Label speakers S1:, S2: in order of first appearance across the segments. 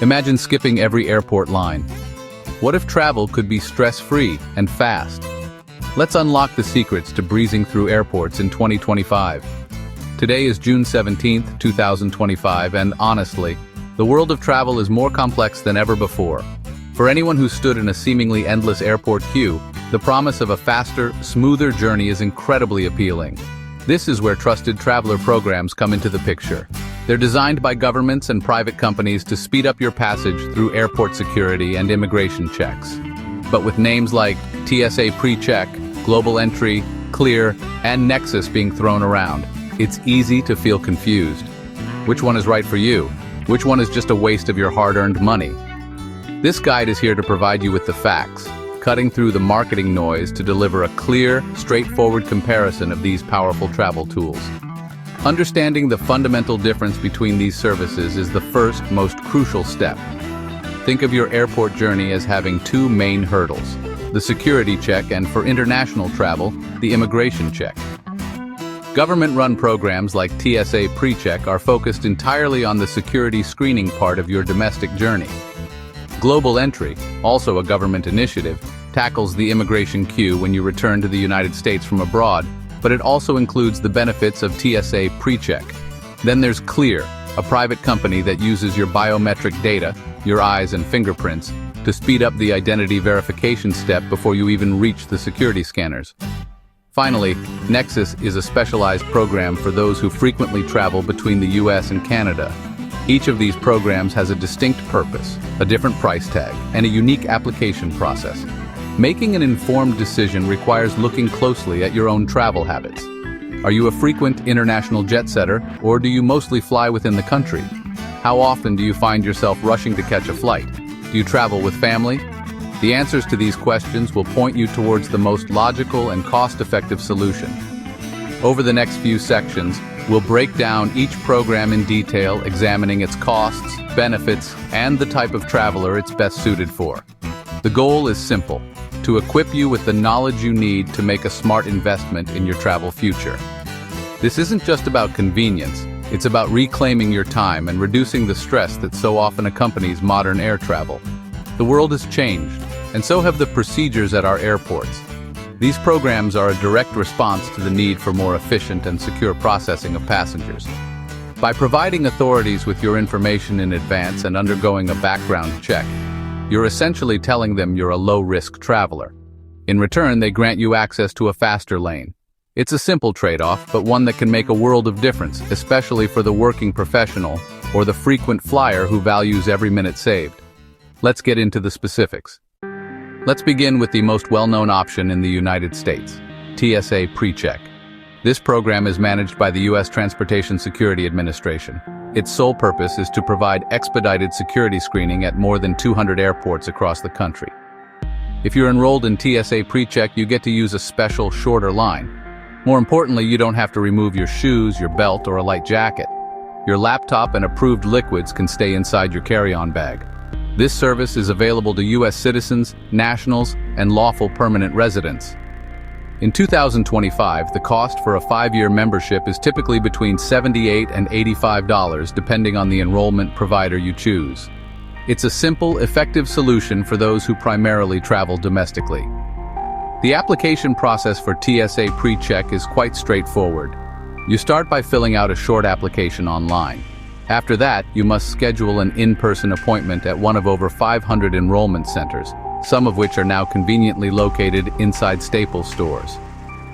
S1: Imagine skipping every airport line. What if travel could be stress-free and fast? Let's unlock the secrets to breezing through airports in 2025. Today is June 17th, 2025, and honestly, the world of travel is more complex than ever before. For anyone who stood in a seemingly endless airport queue, the promise of a faster, smoother journey is incredibly appealing. This is where trusted traveler programs come into the picture. They're designed by governments and private companies to speed up your passage through airport security and immigration checks. But with names like TSA PreCheck, Global Entry, Clear, and Nexus being thrown around, it's easy to feel confused. Which one is right for you? Which one is just a waste of your hard-earned money? This guide is here to provide you with the facts, cutting through the marketing noise to deliver a clear, straightforward comparison of these powerful travel tools. Understanding the fundamental difference between these services is the first, most crucial step. Think of your airport journey as having two main hurdles: the security check and, for international travel, the immigration check. Government-run programs like TSA PreCheck are focused entirely on the security screening part of your domestic journey. Global Entry, also a government initiative, tackles the immigration queue when you return to the United States from abroad, but it also includes the benefits of TSA PreCheck. Then there's Clear, a private company that uses your biometric data, your eyes and fingerprints, to speed up the identity verification step before you even reach the security scanners. Finally, Nexus is a specialized program for those who frequently travel between the US and Canada. Each of these programs has a distinct purpose, a different price tag, and a unique application process. Making an informed decision requires looking closely at your own travel habits. Are you a frequent international jet setter, or do you mostly fly within the country? How often do you find yourself rushing to catch a flight? Do you travel with family? The answers to these questions will point you towards the most logical and cost-effective solution. Over the next few sections, we'll break down each program in detail, examining its costs, benefits, and the type of traveler it's best suited for. The goal is simple: to equip you with the knowledge you need to make a smart investment in your travel future. This isn't just about convenience, it's about reclaiming your time and reducing the stress that so often accompanies modern air travel. The world has changed, and so have the procedures at our airports. These programs are a direct response to the need for more efficient and secure processing of passengers. By providing authorities with your information in advance and undergoing a background check, you're essentially telling them you're a low-risk traveler. In return, they grant you access to a faster lane. It's a simple trade-off, but one that can make a world of difference, especially for the working professional or the frequent flyer who values every minute saved. Let's get into the specifics. Let's begin with the most well-known option in the United States, TSA PreCheck. This program is managed by the U.S. Transportation Security Administration. Its sole purpose is to provide expedited security screening at more than 200 airports across the country. If you're enrolled in TSA PreCheck, you get to use a special, shorter line. More importantly, you don't have to remove your shoes, your belt, or a light jacket. Your laptop and approved liquids can stay inside your carry-on bag. This service is available to U.S. citizens, nationals, and lawful permanent residents. In 2025, the cost for a 5-year membership is typically between $78 and $85, depending on the enrollment provider you choose. It's a simple, effective solution for those who primarily travel domestically. The application process for TSA PreCheck is quite straightforward. You start by filling out a short application online. After that, you must schedule an in-person appointment at one of over 500 enrollment centers, some of which are now conveniently located inside Staples stores.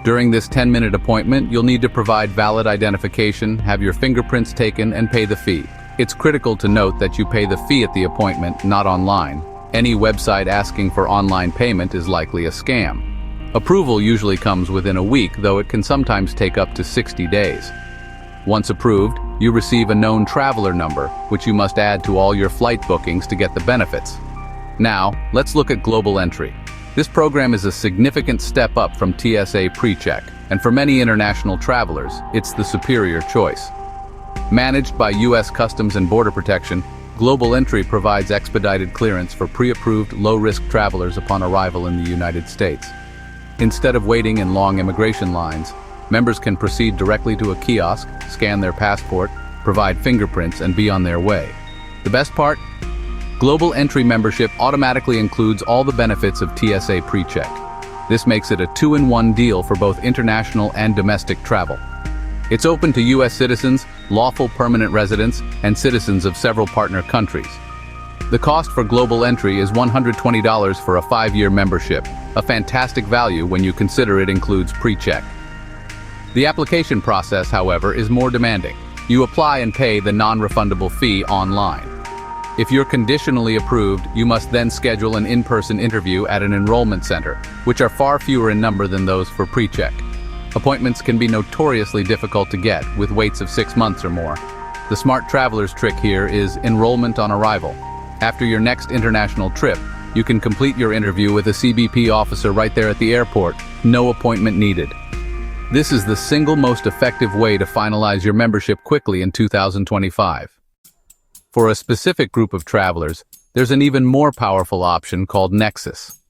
S1: During this 10-minute appointment, you'll need to provide valid identification, have your fingerprints taken, and pay the fee. It's critical to note that you pay the fee at the appointment, not online. Any website asking for online payment is likely a scam. Approval usually comes within a week, though it can sometimes take up to 60 days. Once approved, you receive a known traveler number, which you must add to all your flight bookings to get the benefits. Now, let's look at Global Entry. This program is a significant step up from TSA PreCheck, and for many international travelers, it's the superior choice. Managed by U.S. Customs and Border Protection, Global Entry provides expedited clearance for pre-approved low-risk travelers upon arrival in the United States. Instead of waiting in long immigration lines, members can proceed directly to a kiosk, scan their passport, provide fingerprints, and be on their way. The best part? Global Entry membership automatically includes all the benefits of TSA PreCheck. This makes it a two-in-one deal for both international and domestic travel. It's open to U.S. citizens, lawful permanent residents, and citizens of several partner countries. The cost for Global Entry is $120 for a 5-year membership, a fantastic value when you consider it includes PreCheck. The application process, however, is more demanding. You apply and pay the non-refundable fee online. If you're conditionally approved, you must then schedule an in-person interview at an enrollment center, which are far fewer in number than those for PreCheck. Appointments can be notoriously difficult to get, with waits of 6 months or more. The smart traveler's trick here is enrollment on arrival. After your next international trip, you can complete your interview with a CBP officer right there at the airport, no appointment needed. This is the single most effective way to finalize your membership quickly in 2025. For a specific group of travelers, there's an even more powerful option called Nexus.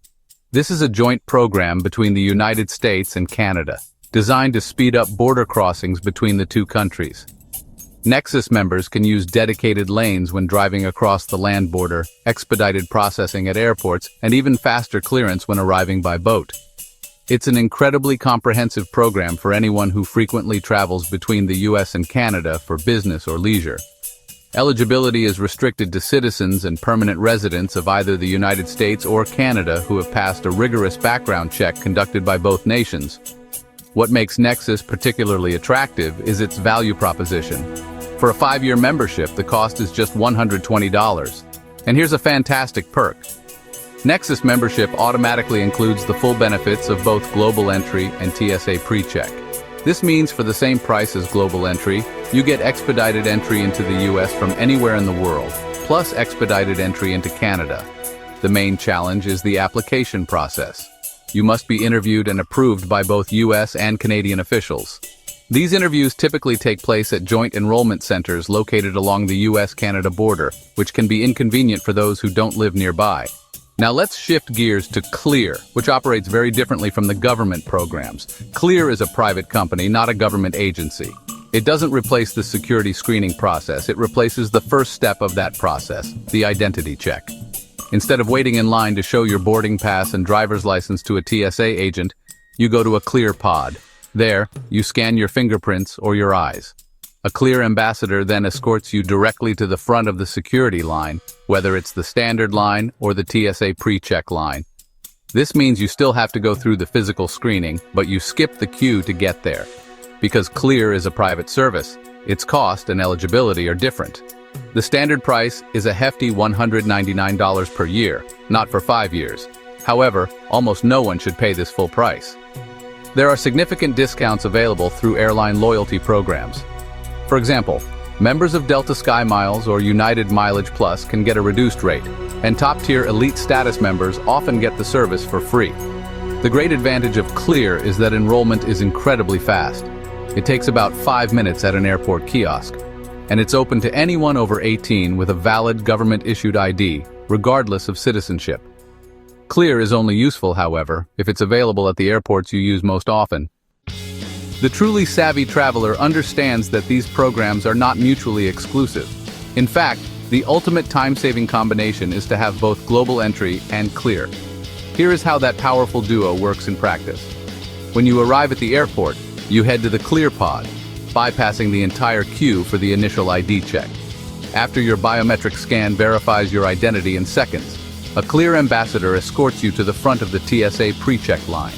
S1: This is a joint program between the United States and Canada, designed to speed up border crossings between the two countries. Nexus members can use dedicated lanes when driving across the land border, expedited processing at airports, and even faster clearance when arriving by boat. It's an incredibly comprehensive program for anyone who frequently travels between the US and Canada for business or leisure. Eligibility is restricted to citizens and permanent residents of either the United States or Canada who have passed a rigorous background check conducted by both nations. What makes Nexus particularly attractive is its value proposition. For a 5-year membership, the cost is just $120. And here's a fantastic perk. Nexus membership automatically includes the full benefits of both Global Entry and TSA PreCheck. This means for the same price as Global Entry, you get expedited entry into the US from anywhere in the world, plus expedited entry into Canada. The main challenge is the application process. You must be interviewed and approved by both US and Canadian officials. These interviews typically take place at joint enrollment centers located along the US-Canada border, which can be inconvenient for those who don't live nearby. Now let's shift gears to Clear, which operates very differently from the government programs. Clear is a private company, not a government agency. It doesn't replace the security screening process, it replaces the first step of that process, the identity check. Instead of waiting in line to show your boarding pass and driver's license to a TSA agent, you go to a Clear pod. There, you scan your fingerprints or your eyes. A Clear ambassador then escorts you directly to the front of the security line, whether it's the standard line or the TSA PreCheck line. This means you still have to go through the physical screening, but you skip the queue to get there. Because Clear is a private service, its cost and eligibility are different. The standard price is a hefty $199 per year, not for 5 years. However, almost no one should pay this full price. There are significant discounts available through airline loyalty programs. For example, members of Delta SkyMiles or United Mileage Plus can get a reduced rate, and top-tier elite status members often get the service for free. The great advantage of Clear is that enrollment is incredibly fast. It takes about 5 minutes at an airport kiosk, and it's open to anyone over 18 with a valid government-issued ID, regardless of citizenship. Clear is only useful, however, if it's available at the airports you use most often. The truly savvy traveler understands that these programs are not mutually exclusive. In fact, the ultimate time-saving combination is to have both Global Entry and Clear. Here is how that powerful duo works in practice. When you arrive at the airport, you head to the Clear pod, bypassing the entire queue for the initial ID check. After your biometric scan verifies your identity in seconds, a Clear ambassador escorts you to the front of the TSA PreCheck line.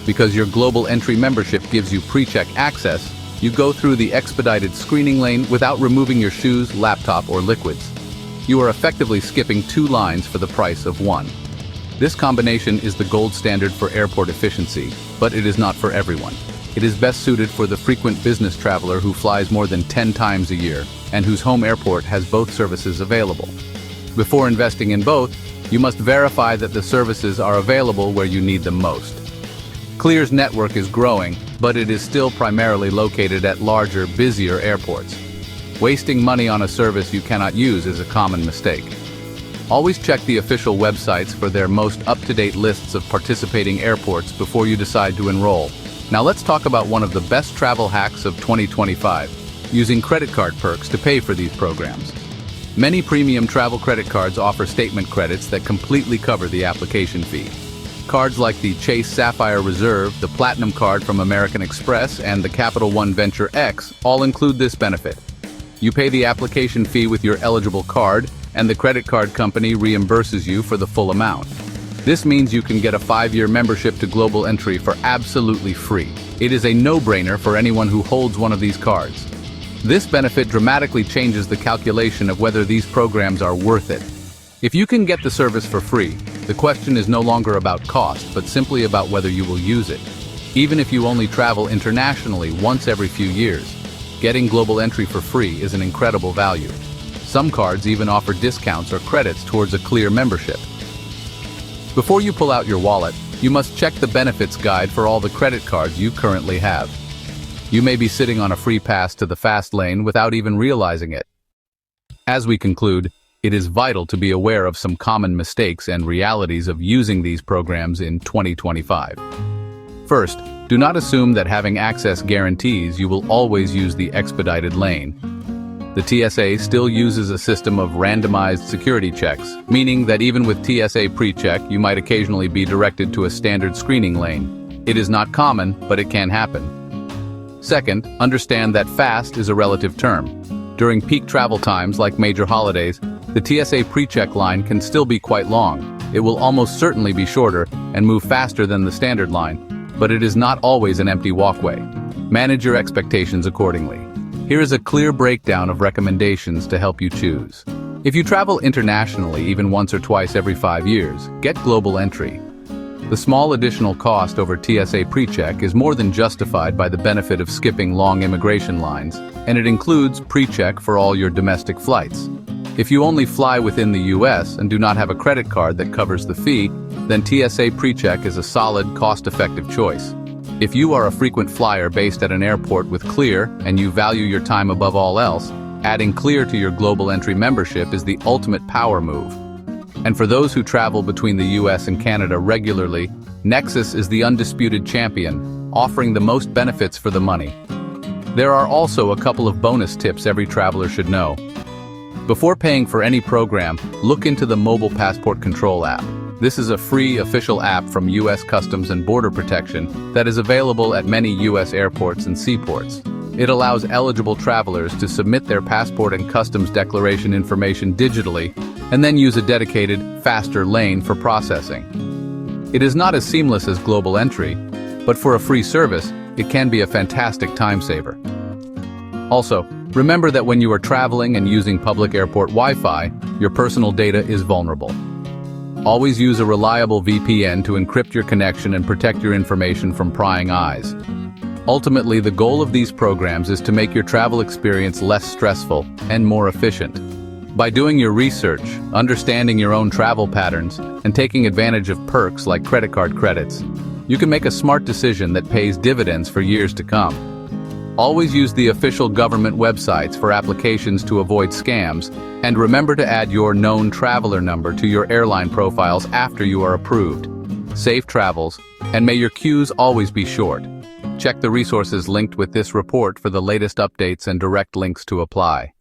S1: Because your Global Entry membership gives you PreCheck access, you go through the expedited screening lane without removing your shoes, laptop, or liquids. You are effectively skipping 2 lines for the price of 1. This combination is the gold standard for airport efficiency, but it is not for everyone. It is best suited for the frequent business traveler who flies more than 10 times a year and whose home airport has both services available. Before investing in both, you must verify that the services are available where you need them most. Clear's network is growing, but it is still primarily located at larger, busier airports. Wasting money on a service you cannot use is a common mistake. Always check the official websites for their most up-to-date lists of participating airports before you decide to enroll. Now let's talk about one of the best travel hacks of 2025, using credit card perks to pay for these programs. Many premium travel credit cards offer statement credits that completely cover the application fee. Cards like the Chase Sapphire Reserve, the Platinum Card from American Express, and the Capital One Venture X all include this benefit. You pay the application fee with your eligible card, and the credit card company reimburses you for the full amount. This means you can get a 5-year membership to Global Entry for absolutely free. It is a no-brainer for anyone who holds one of these cards. This benefit dramatically changes the calculation of whether these programs are worth it. If you can get the service for free, the question is no longer about cost, but simply about whether you will use it. Even if you only travel internationally once every few years, getting Global Entry for free is an incredible value. Some cards even offer discounts or credits towards a clear membership. Before you pull out your wallet, you must check the benefits guide for all the credit cards you currently have. You may be sitting on a free pass to the fast lane without even realizing it. As we conclude, it is vital to be aware of some common mistakes and realities of using these programs in 2025. First, do not assume that having access guarantees you will always use the expedited lane. The TSA still uses a system of randomized security checks, meaning that even with TSA PreCheck, you might occasionally be directed to a standard screening lane. It is not common, but it can happen. Second, understand that fast is a relative term. During peak travel times like major holidays, the TSA PreCheck line can still be quite long. It will almost certainly be shorter and move faster than the standard line, but it is not always an empty walkway. Manage your expectations accordingly. Here is a clear breakdown of recommendations to help you choose. If you travel internationally even once or twice every 5 years, get Global Entry. The small additional cost over TSA PreCheck is more than justified by the benefit of skipping long immigration lines, and it includes PreCheck for all your domestic flights. If you only fly within the US and do not have a credit card that covers the fee, then TSA PreCheck is a solid, cost-effective choice. If you are a frequent flyer based at an airport with Clear and you value your time above all else, adding Clear to your Global Entry membership is the ultimate power move. And for those who travel between the US and Canada regularly, Nexus is the undisputed champion, offering the most benefits for the money. There are also a couple of bonus tips every traveler should know. Before paying for any program, look into the Mobile Passport Control app. This is a free official app from US Customs and Border Protection that is available at many US airports and seaports. It allows eligible travelers to submit their passport and customs declaration information digitally and then use a dedicated, faster lane for processing. It is not as seamless as Global Entry, but for a free service, it can be a fantastic time saver. Also, remember that when you are traveling and using public airport Wi-Fi, your personal data is vulnerable. Always use a reliable VPN to encrypt your connection and protect your information from prying eyes. Ultimately, the goal of these programs is to make your travel experience less stressful and more efficient. By doing your research, understanding your own travel patterns, and taking advantage of perks like credit card credits, you can make a smart decision that pays dividends for years to come. Always use the official government websites for applications to avoid scams, and remember to add your known traveler number to your airline profiles after you are approved. Safe travels, and may your queues always be short. Check the resources linked with this report for the latest updates and direct links to apply.